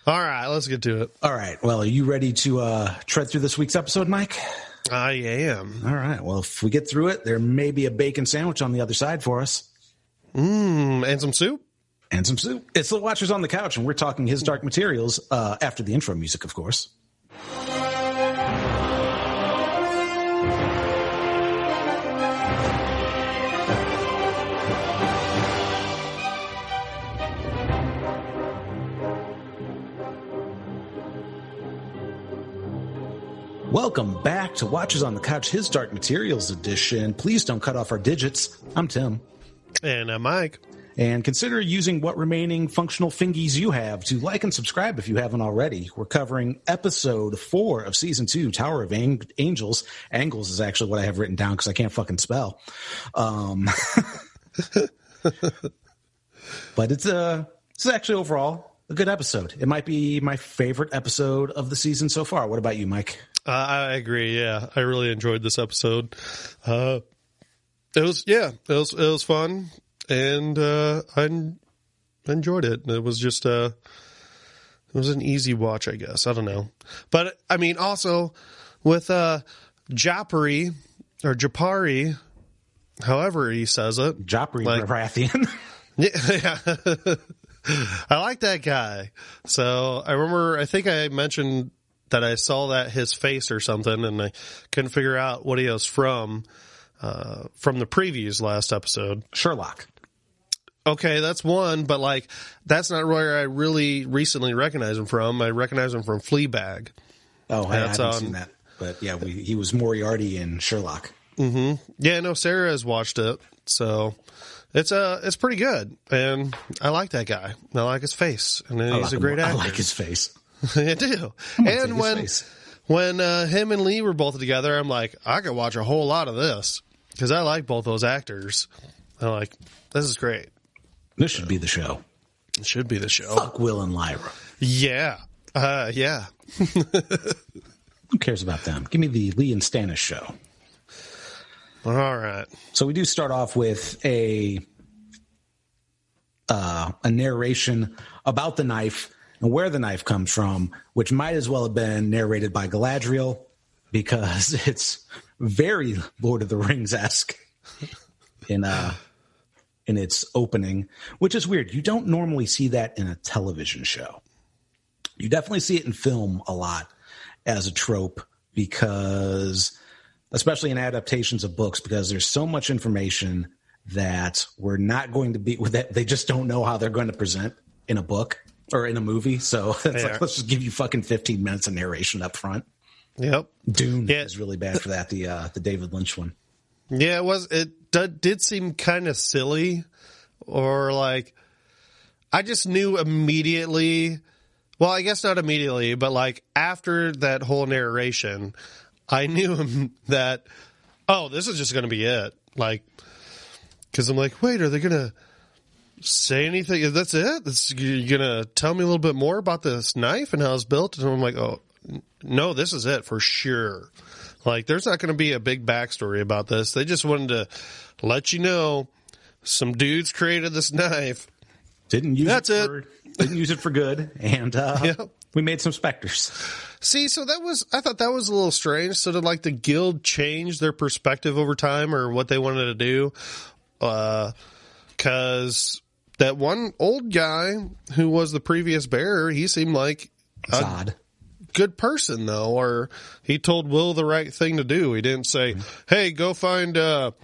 All right, let's get to it. All right. Well, are you ready to tread through this week's episode, Mike? I am. All right. Well, if we get through it, there may be a bacon sandwich on the other side for us. And some soup? And some soup. It's the Watchers on the Couch, and we're talking His Dark Materials after the intro music, of course. Welcome back to Watchers on the Couch, His Dark Materials edition. Please don't cut off our digits. I'm Tim. And I'm Mike. And consider using what remaining functional fingies you have to like and subscribe if you haven't already. We're covering episode 4 of season 2, Tower of Angels. Angles is actually what I have written down because I can't fucking spell. But it's actually overall a good episode. It might be my favorite episode of the season so far. What about you, Mike? I agree. Yeah, I really enjoyed this episode. It was fun, and I enjoyed it. It was just it was an easy watch, I guess. I don't know, but I mean, also with Japari or Japari, however he says it, Japari Baratheon. Yeah, I like that guy. So I remember, I think I mentioned that I saw that his face or something, and I couldn't figure out what he was from the previews last episode. Sherlock. Okay, that's one, but like that's not where I really recently recognized him from. I recognize him from Fleabag. Oh, I haven't seen that, but yeah, he was Moriarty in Sherlock. Mm-hmm. Yeah, no, Sarah has watched it, so it's pretty good, and I like that guy. I like his face, and he's a great actor. I like his face. I do. And when him and Lee were both together, I'm like, I could watch a whole lot of this because I like both those actors. I'm like, this is great. This should be the show. It should be the show. Fuck Will and Lyra. Yeah. Yeah. Who cares about them? Give me the Lee and Stannis show. All right. So we do start off with a narration about the knife and where the knife comes from, which might as well have been narrated by Galadriel because it's very Lord of the Rings-esque in its opening, which is weird. You don't normally see that in a television show. You definitely see it in film a lot as a trope because, especially in adaptations of books, because there's so much information that we're not going to be, that they just don't know how they're going to present in a book or in a movie. So it's like, let's just give you fucking 15 minutes of narration up front. Yep. Dune is really bad for that, the David Lynch one. Yeah, it did seem kind of silly, or like, I just knew immediately, well, I guess not immediately, but like after that whole narration, I knew that, oh, this is just going to be it. Like, because I'm like, wait, are they going to say anything? That's it? You're going to tell me a little bit more about this knife and how it's built? And I'm like, oh, no, this is it for sure. Like, there's not going to be a big backstory about this. They just wanted to let you know some dudes created this knife. Didn't use it for good. And we made some specters. See, so I thought that was a little strange. So did like the guild change their perspective over time or what they wanted to do? Because that one old guy who was the previous bearer, he seemed like odd. Good person though, or he told Will the right thing to do. He didn't say, hey, go find, gold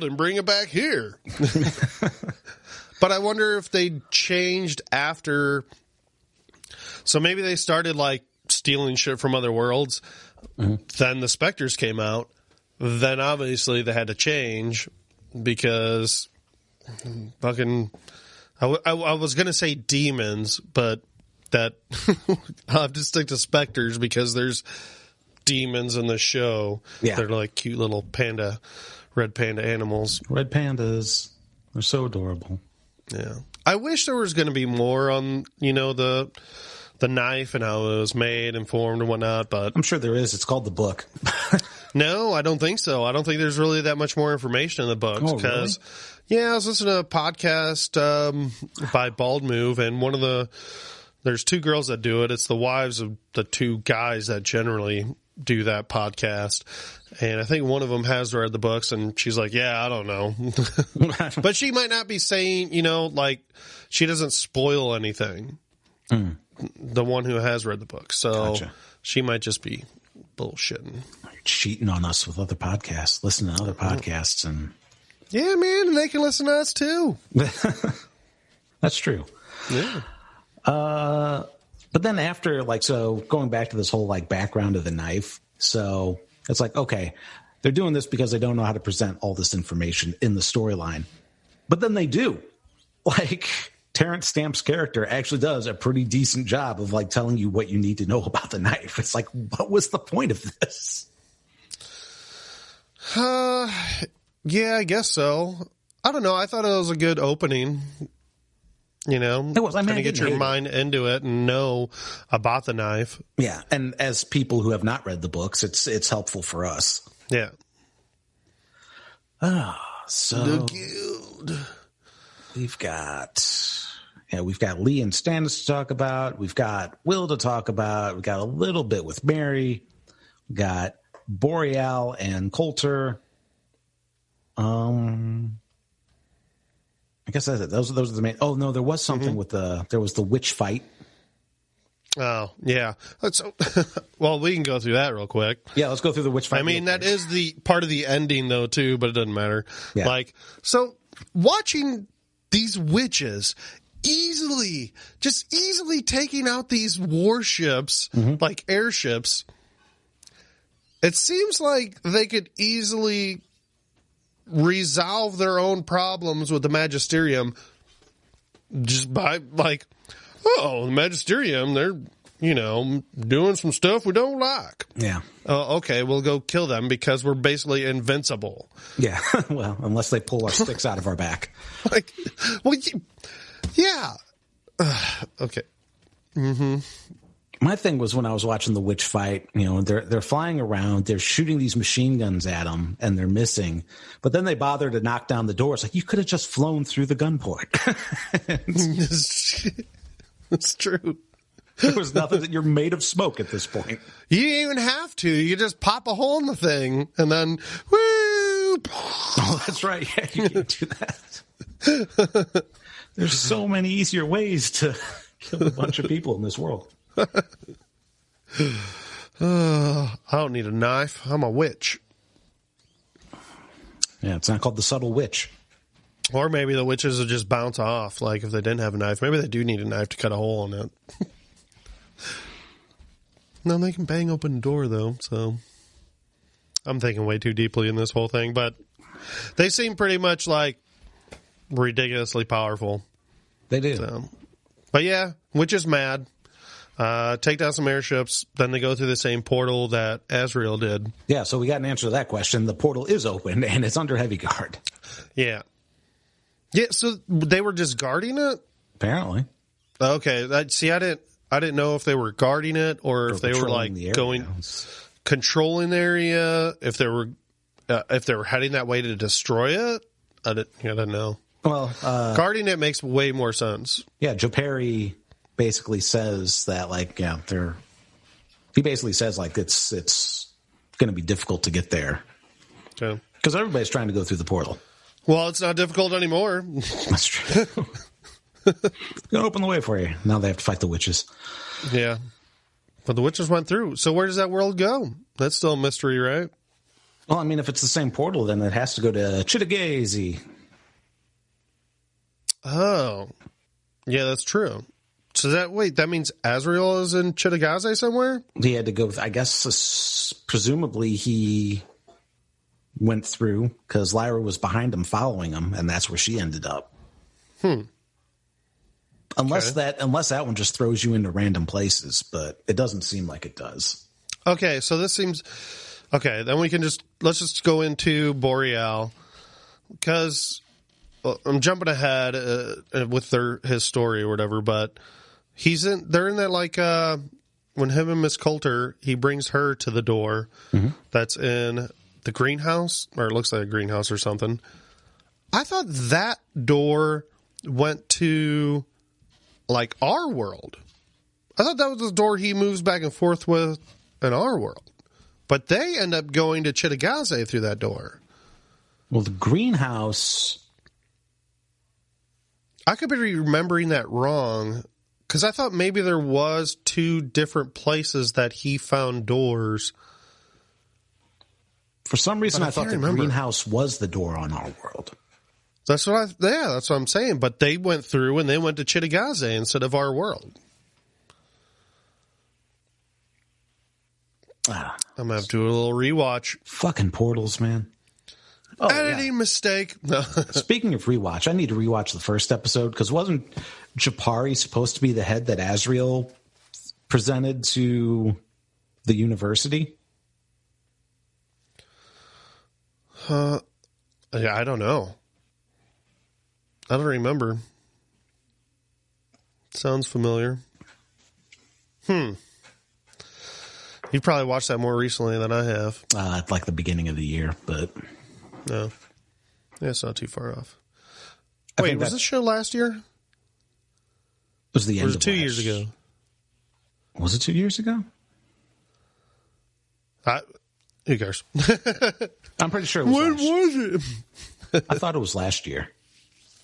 and bring it back here. But I wonder if they changed after. So maybe they started like stealing shit from other worlds. Mm-hmm. Then the Spectres came out. Then obviously they had to change because fucking, I was going to say demons, but that I'll have to stick to Spectres because there's demons in the show. Yeah. They're like cute little red panda animals. Red pandas. They're so adorable. Yeah. I wish there was going to be more on, the knife and how it was made and formed and whatnot, but I'm sure there is. It's called the book. No, I don't think so. I don't think there's really that much more information in the books because, Yeah, I was listening to a podcast by Bald Move, and there's two girls that do it. It's the wives of the two guys that generally do that podcast. And I think one of them has read the books, and she's like, yeah, I don't know. But she might not be saying, like, she doesn't spoil anything. Mm. The one who has read the book. So gotcha. She might just be bullshitting. You're cheating on us with other podcasts. Listen to other podcasts. And yeah, man, and they can listen to us too. That's true. Yeah. But then after, so going back to this whole, background of the knife. So it's okay, they're doing this because they don't know how to present all this information in the storyline. But then they do. Terrence Stamp's character actually does a pretty decent job of telling you what you need to know about the knife. It's what was the point of this? Yeah, I guess so. I don't know. I thought it was a good opening. It was. Kind of get your mind into it and know about the knife. Yeah, and as people who have not read the books, it's helpful for us. Yeah. So the guild. We've got Lee and Stannis to talk about. We've got Will to talk about. We've got a little bit with Mary. We've got Boreal and Coulter. I guess that's it. Those are the main. Oh no, there was something with there was the witch fight. Oh yeah. Well, we can go through that real quick. Yeah, let's go through the witch fight. I mean, that is the part of the ending though too, but it doesn't matter. Yeah. So watching these witches easily taking out these warships, like airships, it seems like they could easily resolve their own problems with the Magisterium just by the Magisterium, they're doing some stuff we don't like. Yeah. Okay, we'll go kill them because we're basically invincible. Yeah. Well, unless they pull our sticks out of our back. Yeah. Okay. Mm-hmm. My thing was when I was watching the witch fight, they're flying around, they're shooting these machine guns at them, and they're missing. But then they bother to knock down the door. It's you could have just flown through the gun port. It's true. There was nothing that you're made of smoke at this point. You didn't even have to. You just pop a hole in the thing, and then, woo! Oh, that's right. Yeah, you can't do that. There's so many easier ways to kill a bunch of people in this world. I don't need a knife. I'm a witch. Yeah, it's not called the subtle witch. Or maybe the witches would just bounce off, if they didn't have a knife. Maybe they do need a knife to cut a hole in it. No, they can bang open the door, though, so I'm thinking way too deeply in this whole thing. But they seem pretty much ridiculously powerful. They do. So. But yeah, witch is mad. Take down some airships, then they go through the same portal that Azrael did. Yeah, so we got an answer to that question. The portal is open, and it's under heavy guard. Yeah. Yeah, so they were just guarding it? Apparently. Okay, I didn't know if they were guarding it or if they were controlling the area, if they were heading that way to destroy it. I didn't know. Well, guarding it makes way more sense. Yeah, Joe Perry basically says that he basically says it's going to be difficult to get there. Okay. Because everybody's trying to go through the portal. Well, it's not difficult anymore. That's true. Gonna open the way for you. Now they have to fight the witches. Yeah. But the witches went through. So where does that world go? That's still a mystery, right? Well, I mean, if it's the same portal, then it has to go to Chittagaze. Oh. Yeah, that's true. So that means Azrael is in Chittagaze somewhere? He had to go, I guess, presumably he went through because Lyra was behind him following him, and that's where she ended up. Unless that one just throws you into random places, but it doesn't seem like it does. Okay, so this seems okay. Then let's just go into Boreal because I'm jumping ahead with his story or whatever. But they're in that when him and Miss Coulter, he brings her to the door that's in the greenhouse, or it looks like a greenhouse or something. I thought that door went to, like, our world. I thought that was the door he moves back and forth with in our world. But they end up going to Chitagaze through that door. Well, the greenhouse... I could be remembering that wrong, because I thought maybe there was 2 different places that he found doors. For some reason, I thought the greenhouse was the door on our world. That's what I'm saying. But they went through and they went to Chitagaze instead of our world. I'm going to have to do a little rewatch. Fucking portals, man. Oh, editing mistake. No. Speaking of rewatch, I need to rewatch the first episode, because wasn't Japari supposed to be the head that Azrael presented to the university? Yeah, I don't know. I don't remember. Sounds familiar. You probably watched that more recently than I have. Like the beginning of the year, but... No. Yeah, it's not too far off. Wait, was this show last year? It was the end of 2 years ago? Was it 2 years ago? Who cares? I'm pretty sure it was When was it? I thought it was last year.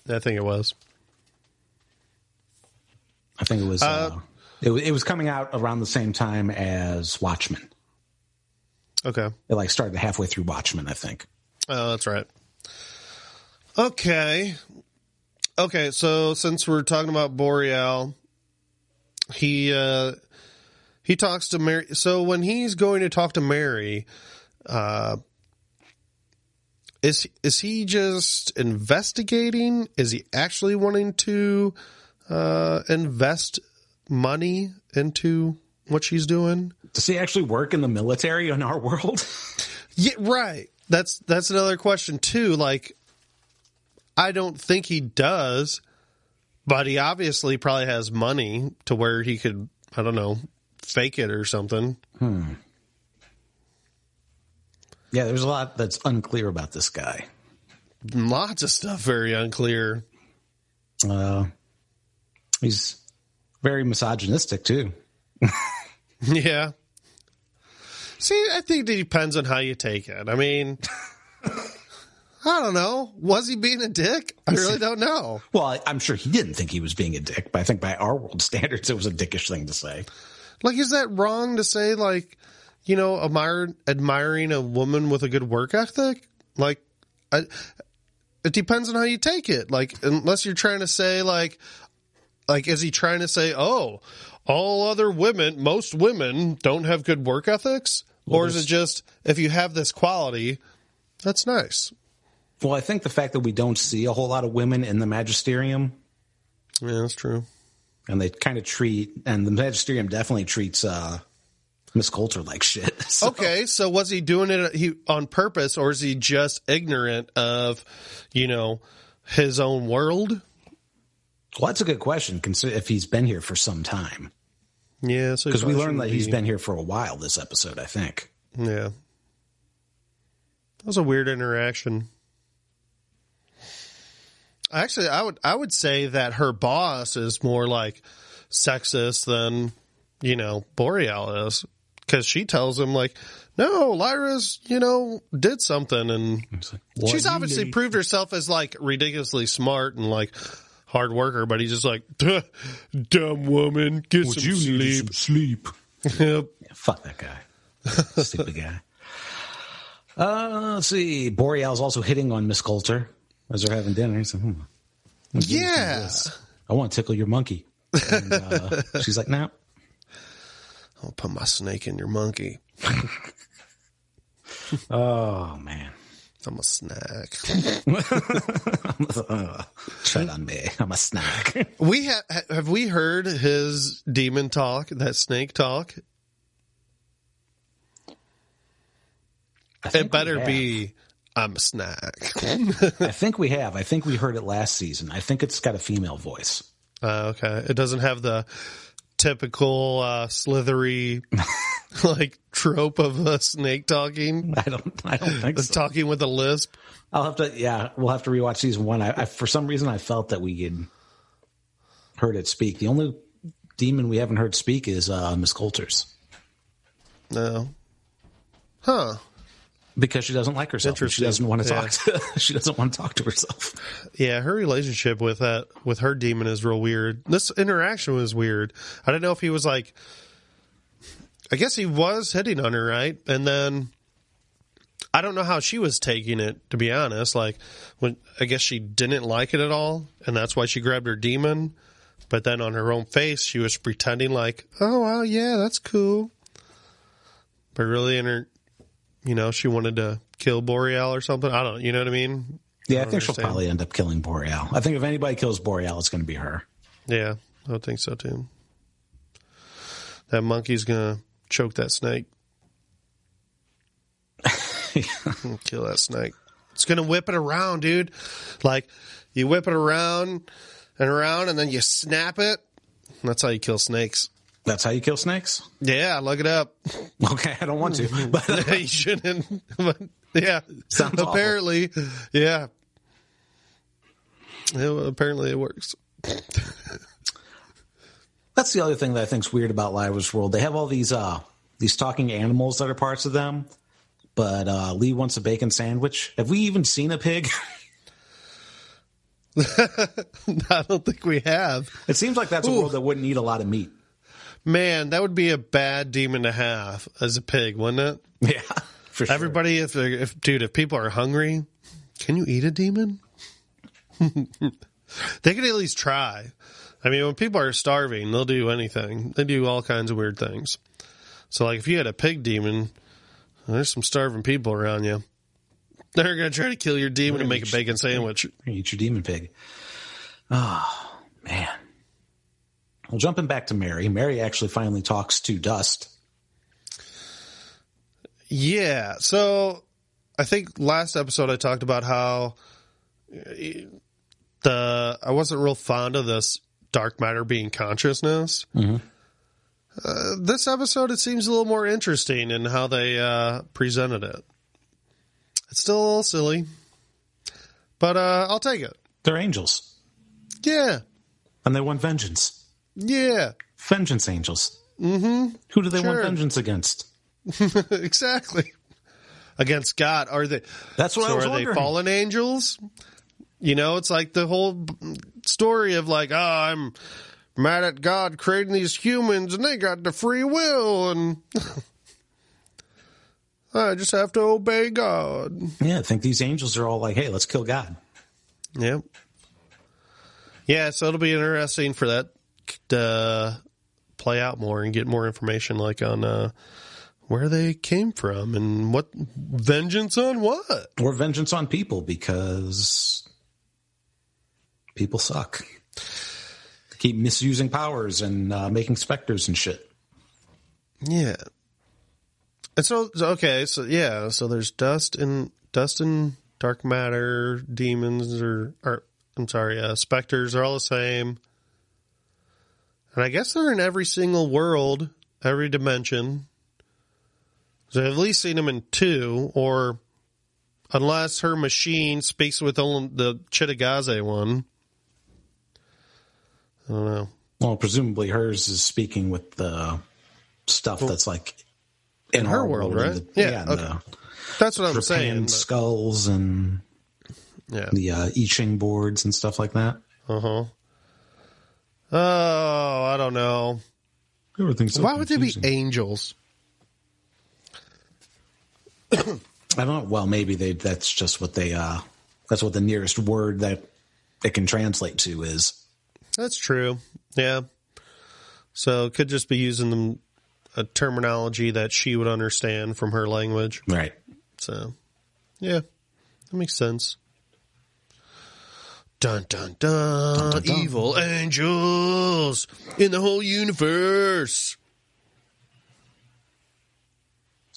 I think it was. I think it was... it was coming out around the same time as Watchmen. Okay. It started halfway through Watchmen, I think. Oh, that's right. Okay, so since we're talking about Boreal, he talks to Mary. So when he's going to talk to Mary, is he just investigating? Is he actually wanting to invest money into what she's doing? Does he actually work in the military in our world? Yeah, right. That's another question too. Like, I don't think he does, but he obviously probably has money to where he could, I don't know, fake it or something. Yeah, there's a lot that's unclear about this guy. Lots of stuff very unclear. He's very misogynistic too. Yeah. See, I think it depends on how you take it. I mean, I don't know. Was he being a dick? I really don't know. Well, I'm sure he didn't think he was being a dick, but I think by our world standards, it was a dickish thing to say. Like, is that wrong to say, like, you know, admiring a woman with a good work ethic? Like, it depends on how you take it. Like, unless you're trying to say, like, is he trying to say, oh, all other women, most women don't have good work ethics? Well, or is it just, if you have this quality, that's nice? Well, I think the fact that we don't see a whole lot of women in the magisterium. Yeah, that's true. And they kind of and the magisterium definitely treats Miss Coulter like shit. So. Okay, so was he doing it on purpose, or is he just ignorant of, you know, his own world? Well, that's a good question, consider if he's been here for some time. Yeah, so because we learned that he's been here for a while this episode, I think. Yeah. That was a weird interaction. Actually, I would say that her boss is more like sexist than, you know, Boreal is. Because she tells him, like, no, Lyra's, you know, did something. And like, she's obviously proved herself as, like, ridiculously smart and, like, hard worker. But he's just like, dumb woman, get some sleep. Yep. Yeah, fuck that guy. Stupid guy. Let's see. Boreal's also hitting on Miss Coulter as they're having dinner. He's like, yeah. I want to tickle your monkey. And she's like, no. I'll put my snake in your monkey. Oh, man. I'm a snack. Tread on me. I'm a snack. Have we heard his demon talk, that snake talk? It better be, I'm a snack. I think we have. I think we heard it last season. I think it's got a female voice. Okay. It doesn't have the typical slithery, like, trope of a snake talking? I don't think so. Talking with a lisp. We'll have to rewatch season 1. I for some reason I felt that we had heard it speak. The only demon we haven't heard speak is Miss Coulter's. No. Huh. Because she doesn't like herself. She doesn't want to talk. She doesn't want to talk to herself. Yeah, her relationship with her demon is real weird. This interaction was weird. I don't know if he was like, I guess he was hitting on her, right? And then I don't know how she was taking it, to be honest. Like, when I guess she didn't like it at all, and that's why she grabbed her demon. But then on her own face, she was pretending like, oh, wow, yeah, that's cool. But really in her, she wanted to kill Boreal or something. I don't, you know what I mean? Yeah, I think she'll probably end up killing Boreal. I think if anybody kills Boreal, it's going to be her. Yeah, I think so too. That monkey's going to choke that snake. Kill that snake. It's going to whip it around, dude. Like, you whip it around and around, and then you snap it. That's how you kill snakes. That's how you kill snakes? Yeah, look it up. Okay, I don't want to. But you shouldn't. But yeah. Sounds apparently, awful. Yeah. Apparently it works. That's the other thing that I think's weird about Libra's World. They have all these talking animals that are parts of them, but Lee wants a bacon sandwich. Have we even seen a pig? I don't think we have. It seems like that's a world that wouldn't eat a lot of meat. Man, that would be a bad demon to have as a pig, wouldn't it? Yeah, for sure. Everybody, if people are hungry, can you eat a demon? They could at least try. I mean, when people are starving, they'll do anything. They do all kinds of weird things. So, like, if you had a pig demon, there's some starving people around you. They're going to try to kill your demon and make a bacon sandwich. Eat your demon pig. Oh, man. Well, jumping back to Mary. Mary actually finally talks to Dust. Yeah. So, I think last episode I talked about how I wasn't real fond of this dark matter being consciousness. Mm-hmm. This episode, it seems a little more interesting in how they presented it. It's still a little silly, but I'll take it. They're angels. Yeah. And they want vengeance. Yeah. Vengeance angels. Mm-hmm. Who do they want vengeance against? Exactly. Against God. Are they? That's what I was wondering. Are they fallen angels? It's like the whole story of like, I'm mad at God creating these humans and they got the free will and I just have to obey God. Yeah, I think these angels are all like, hey, let's kill God. Yep. Yeah, so it'll be interesting for that to play out more and get more information like on where they came from and what vengeance on what. Or vengeance on people because people suck. They keep misusing powers and making specters and shit. Yeah. And so there's dust and dark matter, demons, specters are all the same. And I guess they're in every single world, every dimension. So I've at least seen them in 2, or unless her machine speaks with only the Chitagaze one. I don't know. Well, presumably hers is speaking with the stuff that's like in her world, right? Okay. That's what I'm saying. Skulls and the I Ching boards and stuff like that. Uh-huh. Oh, I don't know. Everything's so Why confusing. would they be angels? I don't know. Well, maybe that's just what that's what the nearest word that it can translate to is. That's true. Yeah. So it could just be using a terminology that she would understand from her language. Right. So, yeah, that makes sense. Dun, dun, dun. Dun, dun, dun. Evil angels in the whole universe.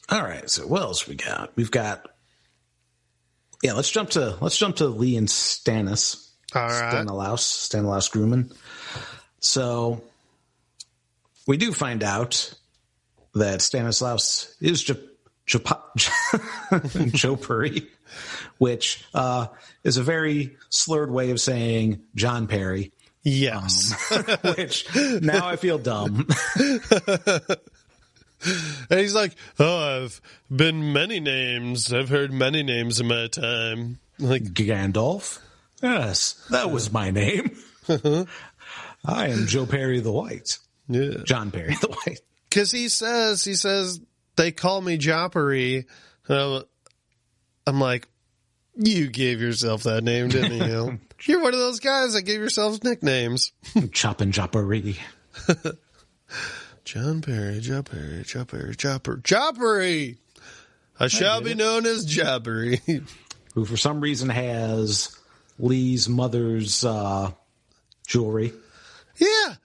All right. So what else we got? We've got. Yeah, let's jump to Lee and Stannis. All right. Stanislaus Grumman. So we do find out that Stanislaus is Jopuri, which is a very slurred way of saying John Perry. Yes. Which now I feel dumb. And he's like, oh, I've been many names. I've heard many names in my time. Like Gandalf? Yes, that was my name. I am Joe Perry the White. Yeah. John Perry the White. Because he says, they call me Joppery. I'm like, you gave yourself that name, didn't you? You're one of those guys that gave yourselves nicknames. Choppin' Joppery. John Perry, Joppery. I shall be known as Joppery. Who for some reason has Lee's mother's jewelry. Yeah.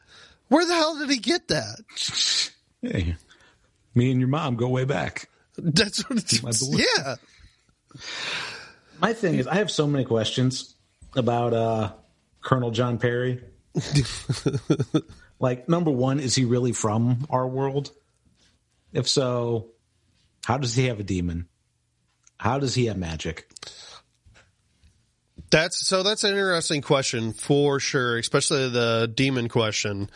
Where the hell did he get that? Hey, me and your mom go way back. That's what it's. Yeah. My thing is, I have so many questions about Colonel John Perry. Like, number one, is he really from our world? If so, how does he have a demon? How does he have magic? That's an interesting question for sure, especially the demon question.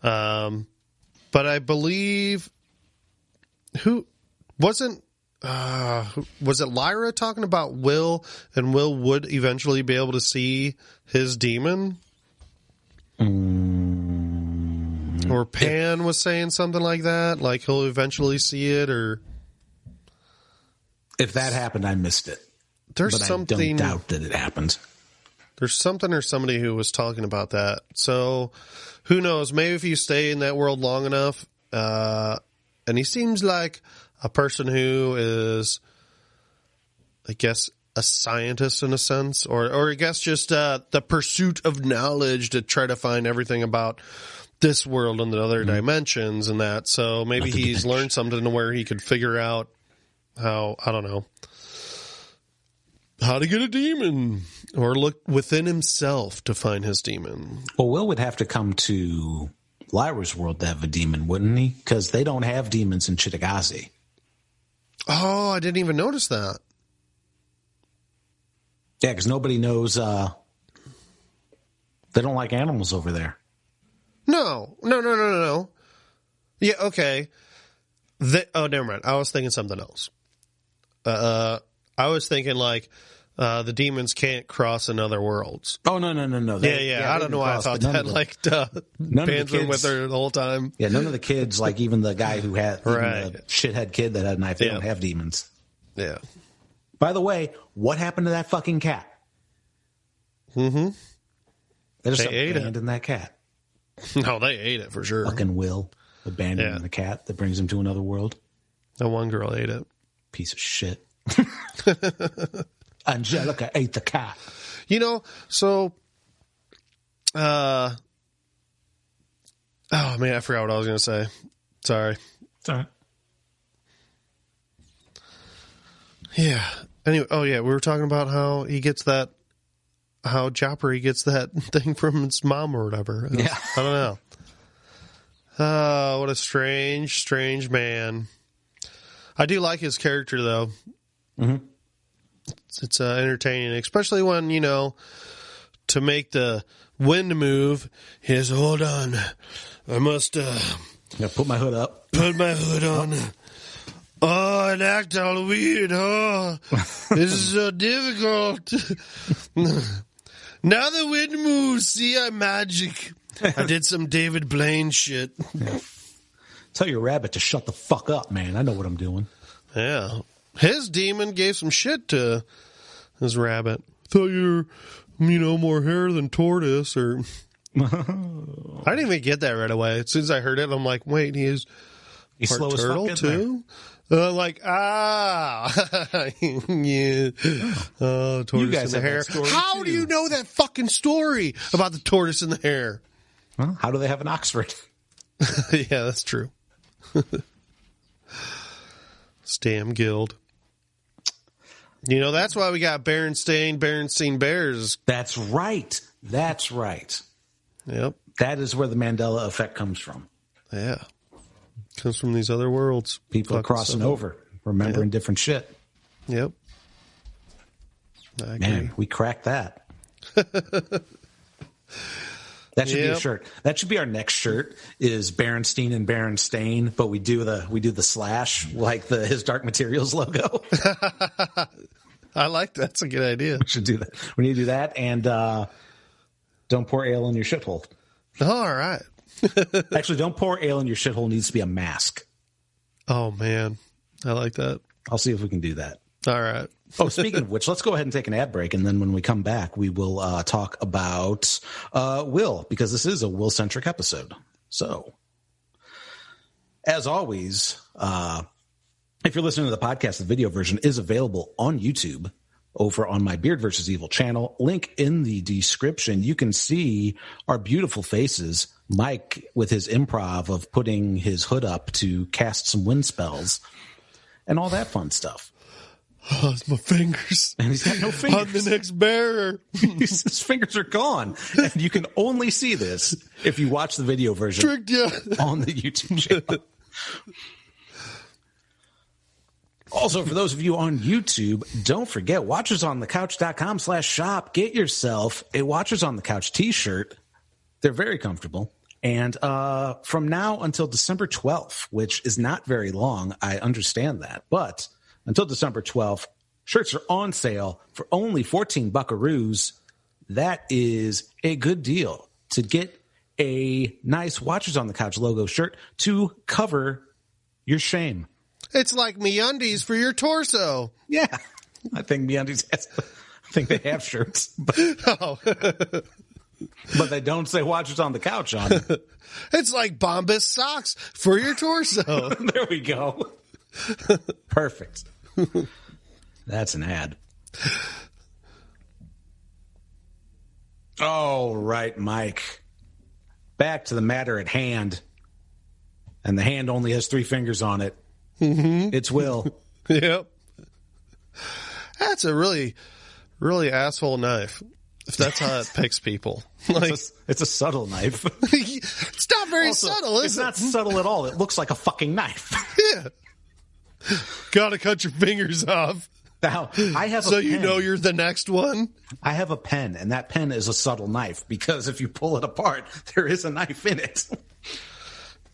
But I believe was it Lyra talking about Will, and Will would eventually be able to see his demon? Or Pan was saying something like that, like he'll eventually see it, or if that happened, I missed it. There's but something. I don't doubt that it happened. There's something or somebody who was talking about that. So who knows? Maybe if you stay in that world long enough, and he seems like a person who is, I guess, a scientist in a sense, or I guess just the pursuit of knowledge to try to find everything about this world and the other dimensions and that. So maybe he's learned something to where he could figure out how, I don't know, how to get a demon or look within himself to find his demon. Well, Will would have to come to Lyra's world to have a demon, wouldn't he? Because they don't have demons in Chittagazzi. Oh, I didn't even notice that. Yeah, because nobody knows. They don't like animals over there. No. Yeah, okay. Never mind. I was thinking something else. I was thinking like the demons can't cross in other worlds. Oh, no. Yeah. I don't know why I thought that. Like, Pan's been with her the whole time. Yeah, none of the kids, like even the guy who had the shithead kid that had a knife, they don't have demons. Yeah. By the way, what happened to that fucking cat? Mm-hmm. They just abandoned that cat. No, they ate it for sure. Fucking Will abandoning the cat that brings him to another world. That one girl ate it. Piece of shit. Angelica ate the cat. You know, so oh man, I forgot what I was gonna say. Sorry. It's all right. Yeah. Anyway, we were talking about how Joppery gets that thing from his mom or whatever. Yeah. I don't know. Oh, what a strange man. I do like his character, though. Mm-hmm. It's entertaining, especially when, to make the wind move, he has, hold on, I must put my hood up. Put my hood on. Oh, and act all weird. Oh, this is so difficult. Now the wind moves. See, I'm magic. I did some David Blaine shit. Yeah. Tell your rabbit to shut the fuck up, man. I know what I'm doing. Yeah. His demon gave some shit to his rabbit. Thought you're, more hair than tortoise, or... I didn't even get that right away. As soon as I heard it, I'm like, wait, he's part slow turtle as fuck, too? Like, yeah. Oh, tortoise in the hair. How do you know that fucking story about the tortoise in the hair? Well, how do they have an Oxford? Yeah, that's true. Stam Guild. That's why we got Berenstain Bears. That's right. Yep. That is where the Mandela effect comes from. Yeah. Comes from these other worlds. People are crossing over, remembering different shit. Yep. I agree. Man, we cracked that. That should be a shirt. That should be our next shirt. Is Berenstein and Berenstain, but we do the slash like his Dark Materials logo. I like that. That's a good idea. We should do that. We need to do that, and don't pour ale in your shithole. All right. Actually, don't pour ale in your shithole needs to be a mask. Oh man, I like that. I'll see if we can do that. All right. Oh, speaking of which, let's go ahead and take an ad break, and then when we come back, we will talk about Will, because this is a Will-centric episode. So, as always, if you're listening to the podcast, the video version is available on YouTube over on my Beard vs. Evil channel. Link in the description. You can see our beautiful faces. Mike with his improv of putting his hood up to cast some wind spells and all that fun stuff. Oh, it's my fingers. And he's got no fingers. I'm the next bearer. His fingers are gone. And you can only see this if you watch the video version Tricked you. On the YouTube channel. Also, for those of you on YouTube, don't forget, watchersonthecouch.com/shop. Get yourself a Watchers on the Couch t-shirt. They're very comfortable. And from now until December 12th, which is not very long, I understand that. But until December 12th, shirts are on sale for only 14 buckaroos. That is a good deal to get a nice Watchers on the Couch logo shirt to cover your shame. It's like MeUndies for your torso. Yeah. I think MeUndies has, I think they have shirts. But, but they don't say Watchers on the Couch on them. It's like Bombas socks for your torso. There we go. Perfect. That's an ad. All right, Mike. Back to the matter at hand. And the hand only has 3 fingers on it. Mm-hmm. It's Will. Yep. That's a really, really asshole knife. If that's how it picks people. Like, it's a subtle knife. It's not very subtle, is it? It's not subtle at all. It looks like a fucking knife. Yeah. Gotta cut your fingers off. Now, I have so a pen. You know you're the next one? I have a pen, and that pen is a subtle knife, because if you pull it apart, there is a knife in it.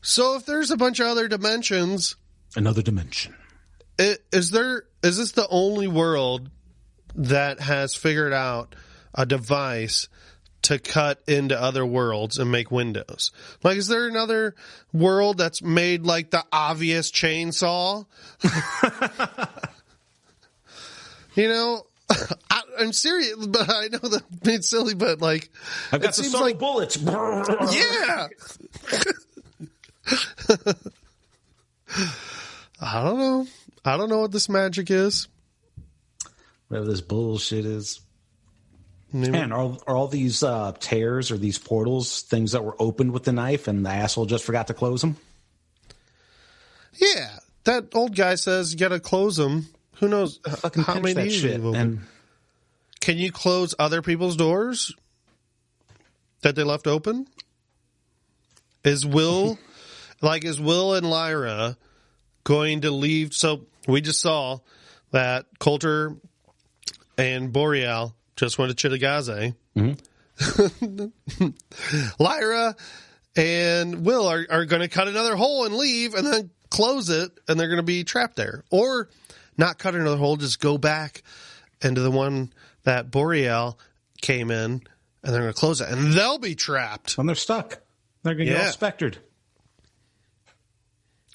So if there's a bunch of other dimensions... Another dimension. Is this the only world that has figured out a device to cut into other worlds and make windows? Like, is there another world that's made like the obvious chainsaw? You know, I'm serious, but I know that it's silly, but like, I've got the subtle like bullets. Yeah. I don't know. I don't know what this magic is. Whatever this bullshit is. Maybe. Man, are all these tears or these portals things that were opened with the knife and the asshole just forgot to close them? Yeah. That old guy says you got to close them. Who knows how many that shit. And can you close other people's doors that they left open? Is Will and Lyra going to leave? So we just saw that Coulter and Boreal just went to Chitagaze. Mm-hmm. Lyra and Will are going to cut another hole and leave and then close it, and they're going to be trapped there. Or not cut another hole, just go back into the one that Boreal came in, and they're going to close it, and they'll be trapped. And they're stuck. They're going to get all spectered.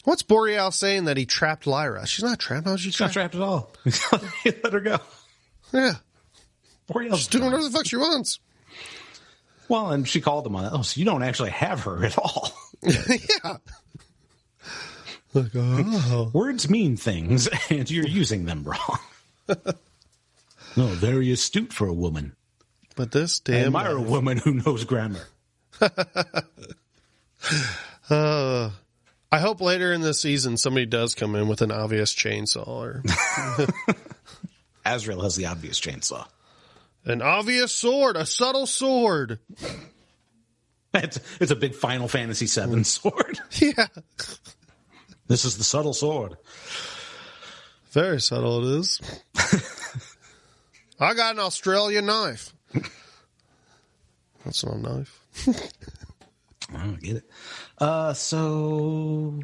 What's Boreal saying that he trapped Lyra? She's not trapped. How's she trapped? She's not trapped at all. Let her go. Yeah. Boreal's She's doing whatever the fuck she wants. Well, and she called him on it. Oh, so you don't actually have her at all. Yeah. Like, oh. Words mean things, and you're using them wrong. No, very astute for a woman. But this damn... I admire a woman who knows grammar. I hope later in this season somebody does come in with an obvious chainsaw. Or Azrael has the obvious chainsaw. An obvious sword, a subtle sword. It's a big Final Fantasy VII sword. Yeah. This is the subtle sword. Very subtle it is. I got an Australian knife. That's not a knife. I don't get it. So...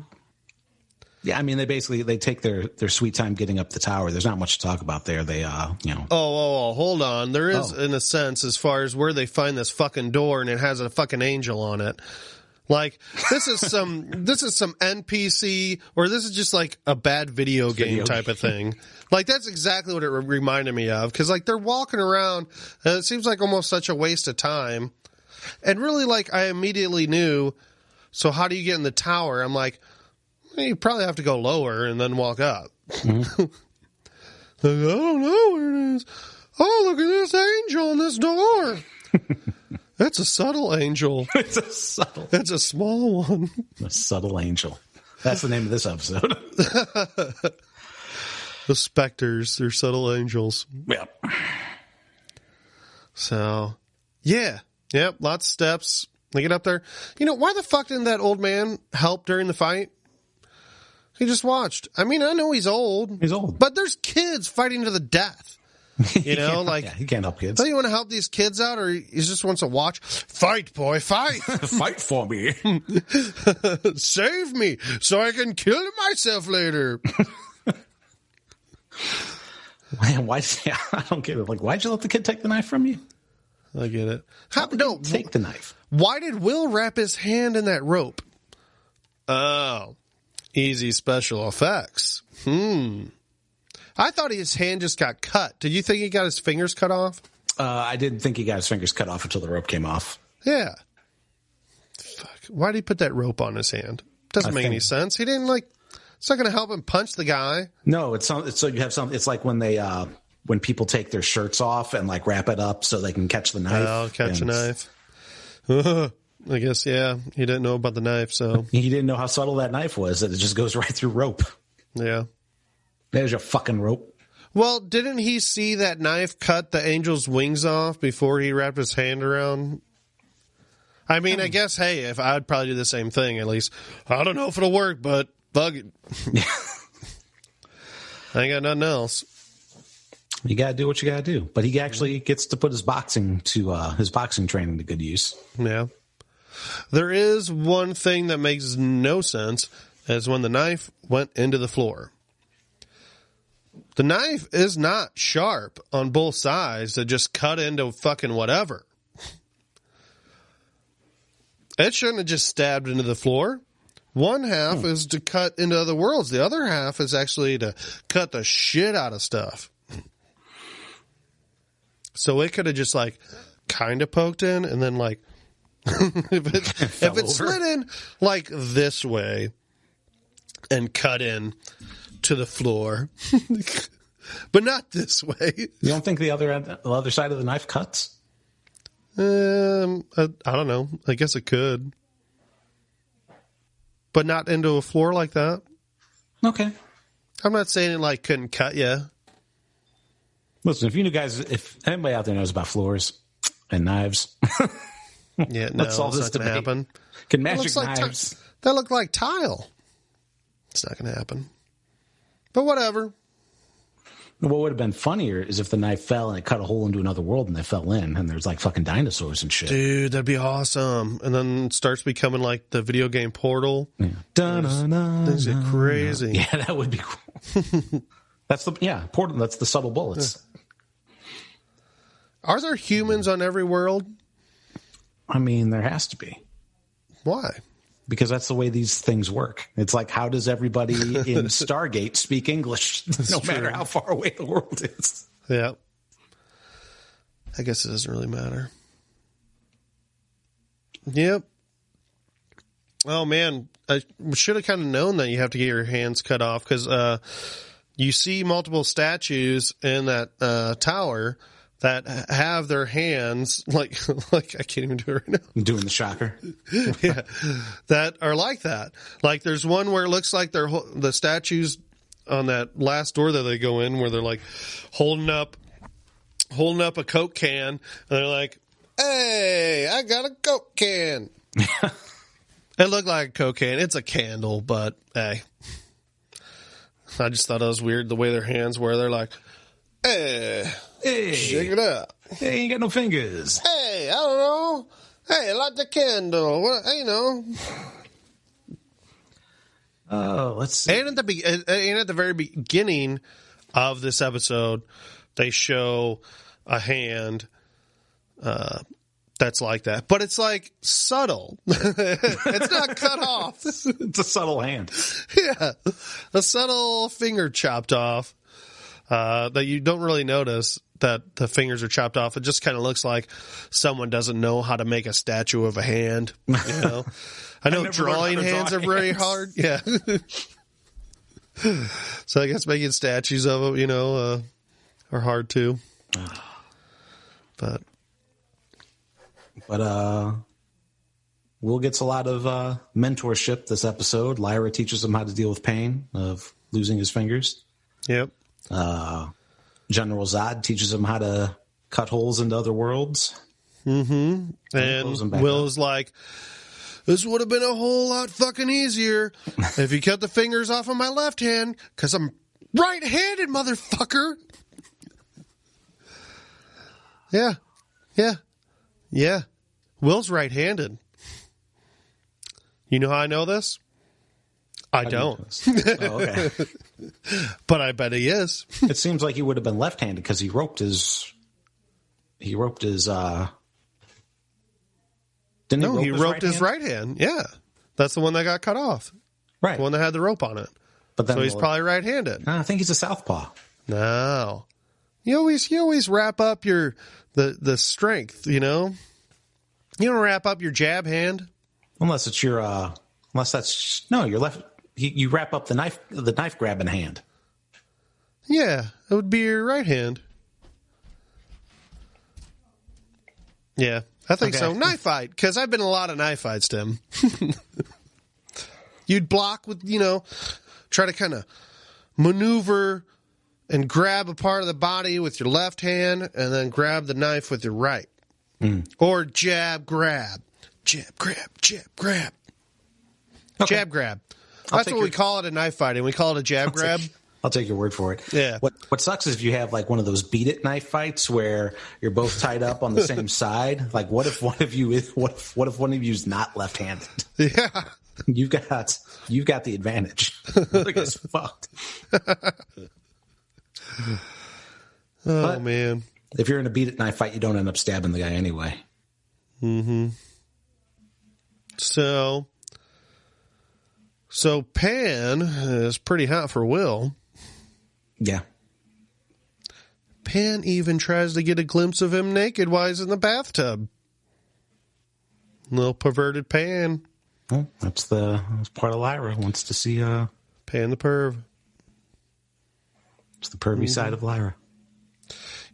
Yeah, I mean, they take their sweet time getting up the tower. There's not much to talk about there. They, Oh, hold on. There is, in a sense, as far as where they find this fucking door and it has a fucking angel on it. Like, this is some NPC, or this is just like a bad video game type of thing. Like, that's exactly what it reminded me of. Cause like, they're walking around and it seems like almost such a waste of time. And really, like, I immediately knew, so how do you get in the tower? I'm like, you probably have to go lower and then walk up. Mm-hmm. Like, I don't know where it is. Oh, look at this angel on this door. That's a subtle angel. It's a small one. A subtle angel. That's the name of this episode. The specters, they're subtle angels. Yeah. So, yeah. Yep, lots of steps. They get up there. You know, why the fuck didn't that old man help during the fight? He just watched. I mean, I know he's old. He's old. But there's kids fighting to the death. You know, like... Yeah, he can't help kids. Don't you want to help these kids out, or he just wants to watch? Fight, boy, fight! Fight for me. Save me, so I can kill myself later. Man, I don't get it. Like, why'd you let the kid take the knife from you? I get it. Take the knife. Why did Will wrap his hand in that rope? Oh... Easy special effects. I thought his hand just got cut. Did you think he got his fingers cut off? I didn't think he got his fingers cut off until the rope came off. Yeah. Fuck. Why did he put that rope on his hand? Doesn't make any sense. He didn't it's not going to help him punch the guy. No, it's so you have something. It's like when they, when people take their shirts off and like wrap it up so they can catch the knife. Oh, catch a knife. I guess, yeah. He didn't know about the knife, so. He didn't know how subtle that knife was, that it just goes right through rope. Yeah. There's your fucking rope. Well, didn't he see that knife cut the angel's wings off before he wrapped his hand around? I mean, I guess, hey, if I'd probably do the same thing, at least. I don't know if it'll work, but bug it. I ain't got nothing else. You got to do what you got to do. But he actually gets to put his boxing training to good use. Yeah. There is one thing that makes no sense, is when the knife went into the floor. The knife is not sharp on both sides to just cut into fucking whatever. It shouldn't have just stabbed into the floor. One half is to cut into other worlds. The other half is actually to cut the shit out of stuff. So it could have just like kind of poked in and then like if it slid in like this way and cut in to the floor, but not this way. You don't think the other side of the knife cuts? I don't know. I guess it could, but not into a floor like that. Okay. I'm not saying it like couldn't cut you. Listen, if anybody out there knows about floors and knives. Yeah, no, it's not going to happen. Can magic knives... That look like tile. It's not going to happen. But whatever. What would have been funnier is if the knife fell and it cut a hole into another world and they fell in and there's like fucking dinosaurs and shit. Dude, that'd be awesome. And then it starts becoming like the video game Portal. Yeah. Things get crazy. Yeah, that would be cool. Portal. That's the subtle bullets. Yeah. Are there humans on every world? I mean, there has to be. Why? Because that's the way these things work. It's like, how does everybody in Stargate speak English matter how far away the world is? Yeah. I guess it doesn't really matter. Yep. Oh, man. I should have kind of known that you have to get your hands cut off because you see multiple statues in that tower that have their hands like I can't even do it right now. I'm doing the shocker. Yeah, that are like that. Like there's one where it looks like they're the statues on that last door that they go in, where they're like holding up a Coke can, and they're like, "Hey, I got a Coke can." It looked like cocaine. It's a candle, but hey. I just thought it was weird the way their hands were. They're like, hey, shake it up. Hey, ain't got no fingers. Hey, I don't know. Hey, light the candle. What, Oh, let's see. And at the very beginning of this episode, they show a hand that's like that. But it's like subtle. It's not cut off. It's a subtle hand. Yeah. A subtle finger chopped off that you don't really notice that the fingers are chopped off. It just kind of looks like someone doesn't know how to make a statue of a hand. You know, I know drawing hands are very hard. Yeah. So I guess making statues of them, are hard too. But Will gets a lot of mentorship this episode. Lyra teaches him how to deal with pain of losing his fingers. Yep. General Zod teaches him how to cut holes into other worlds. Mm-hmm. And Will's like, this would have been a whole lot fucking easier if you cut the fingers off of my left hand, because I'm right-handed, motherfucker. Yeah. Will's right-handed. You know how I know this? I don't. Oh, okay. But I bet he is. It seems like he would have been left-handed because he roped his. Didn't he roped his right hand. Yeah. That's the one that got cut off. Right. The one that had the rope on it. But then so he's probably right-handed. I think he's a southpaw. No. You always wrap up the strength, You don't wrap up your jab hand. Unless it's your your left. You wrap up the knife grabbing hand. Yeah, it would be your right hand. Yeah, I think so. Knife fight, because I've been in a lot of knife fights, Tim. You'd block with, try to kind of maneuver and grab a part of the body with your left hand and then grab the knife with your right. Or jab, grab. Jab, grab, jab, grab. Okay. Jab, grab. That's what we call it in knife fighting. We call it a jab grab. I'll take your word for it. Yeah. What sucks is if you have like one of those beat it knife fights where you're both tied up on the same side. Like, what if one of you is what if one of you is not left-handed? Yeah. You've got the advantage. Look, it's fucked. Man. If you're in a beat it knife fight, you don't end up stabbing the guy anyway. Mm-hmm. So Pan is pretty hot for Will. Yeah. Pan even tries to get a glimpse of him naked while he's in the bathtub. Little perverted Pan. Well, that's part of Lyra. Wants to see Pan the perv. It's the pervy side of Lyra.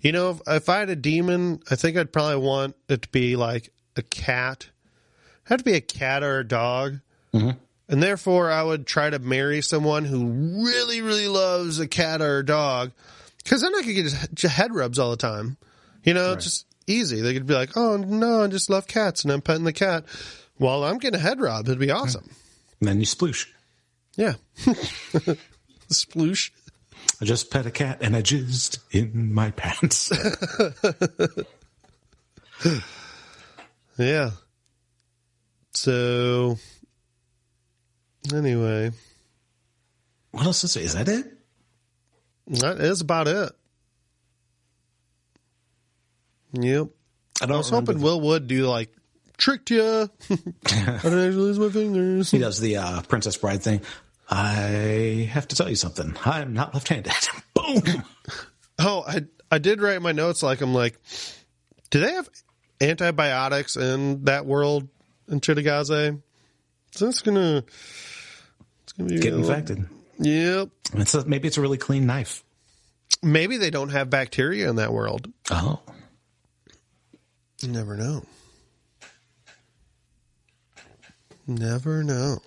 If I had a demon, I think I'd probably want it to be like a cat. It'd have to be a cat or a dog. Mm-hmm. And therefore, I would try to marry someone who really, really loves a cat or a dog. Because then I could get head rubs all the time. It's just easy. They could be like, oh, no, I just love cats. And I'm petting the cat while I'm getting a head rub. It'd be awesome. And then you sploosh. Yeah. Sploosh. I just pet a cat and I jizzed in my pants. Yeah. So, anyway. What else is it? Is that it? That is about it. Yep. I was hoping Will would do like, tricked you. I didn't actually lose my fingers. He does the Princess Bride thing. I have to tell you something. I'm not left-handed. Boom. Oh, I did write in my notes I'm like, do they have antibiotics in that world in Chitagaze? So it's gonna be get infected. Yep. Maybe it's a really clean knife. Maybe they don't have bacteria in that world. Oh. You never know. Never know.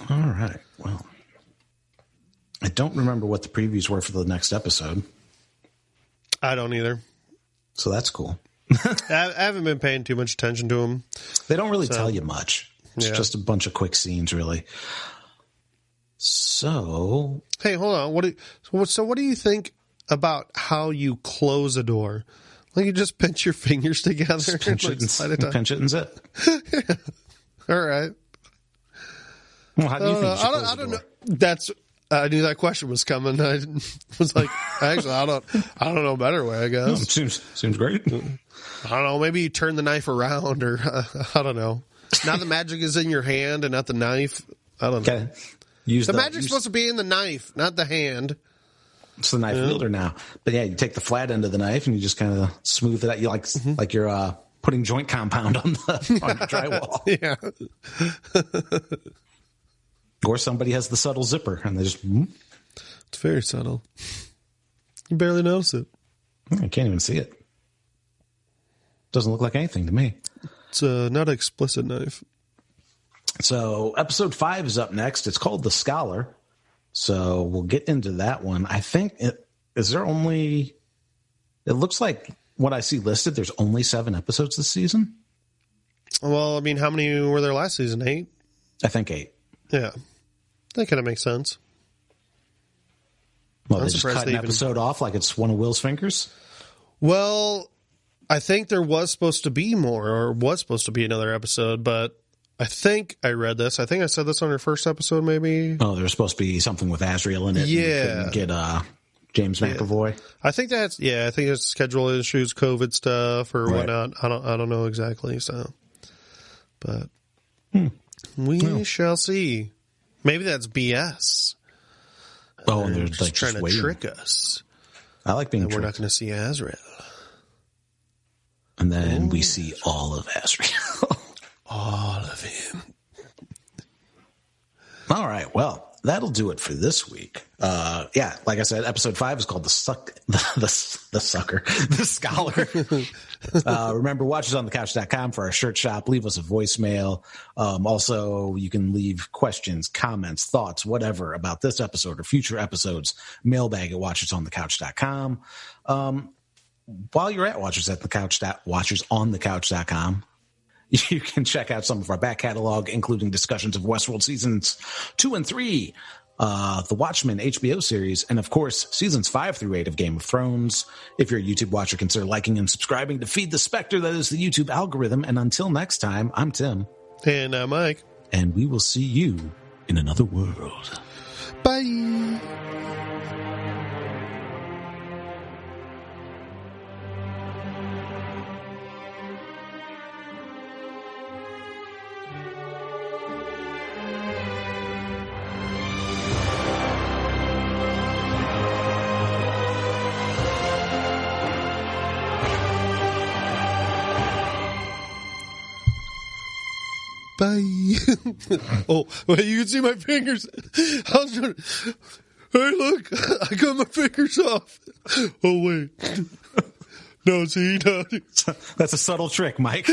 All right. Well, I don't remember what the previews were for the next episode. I don't either. So that's cool. I haven't been paying too much attention to them. They don't really tell you much. It's just a bunch of quick scenes, really. So, hey, hold on. What do you think about how you close a door? Like you just pinch your fingers together, just pinch it and zip. All right. Well, how do you think you should close I don't know. I knew that question was coming. I was like, actually, I don't know a better way, I guess. Seems great. I don't know. Maybe you turn the knife around, or I don't know. Now the magic is in your hand and not the knife. I don't know. The magic's supposed to be in the knife, not the hand. It's the knife wielder now. But yeah, you take the flat end of the knife and you just kind of smooth it out. You like you're putting joint compound on the drywall. Yeah. Or somebody has the subtle zipper and they just... It's very subtle. You barely notice it. I can't even see it. Doesn't look like anything to me. It's not an explicit knife. So episode 5 is up next. It's called The Scholar. So we'll get into that one. I think, is there only... It looks like what I see listed, there's only 7 episodes this season. Well, I mean, how many were there last season? 8? I think 8. Yeah. That kind of makes sense. Well, they just cut an episode off like it's one of Will's fingers? Well, I think there was supposed to be more, or was supposed to be another episode, but I think I read this. I think I said this on our first episode, maybe. Oh, there was supposed to be something with Azrael in it. Yeah. Get James McAvoy. I think it's schedule issues, COVID stuff, or whatnot. I don't know exactly. So, but we shall see. Maybe that's BS. Oh, and they're just like trying just to waiting. trick us. I like being tricked. We're not going to see Azrael. And then we see all of Azrael. All of him. All right. Well, that'll do it for this week. Yeah, like I said, episode 5 is called The Scholar. Remember, watch us on thecouch.com for our shirt shop. Leave us a voicemail. Also, you can leave questions, comments, thoughts, whatever about this episode or future episodes. Mailbag at watchersonthecouch.com. While you're at watchersonthecouch.com, you can check out some of our back catalog, including discussions of Westworld seasons 2 and 3, the Watchmen HBO series, and of course, seasons 5 through 8 of Game of Thrones. If you're a YouTube watcher, consider liking and subscribing to feed the specter that is the YouTube algorithm. And until next time, I'm Tim. And I'm Mike. And we will see you in another world. Bye. Bye. Oh, wait, you can see my fingers. I was trying to... Hey, look, I got my fingers off. Oh, wait. No, see, no. That's a subtle trick, Mike.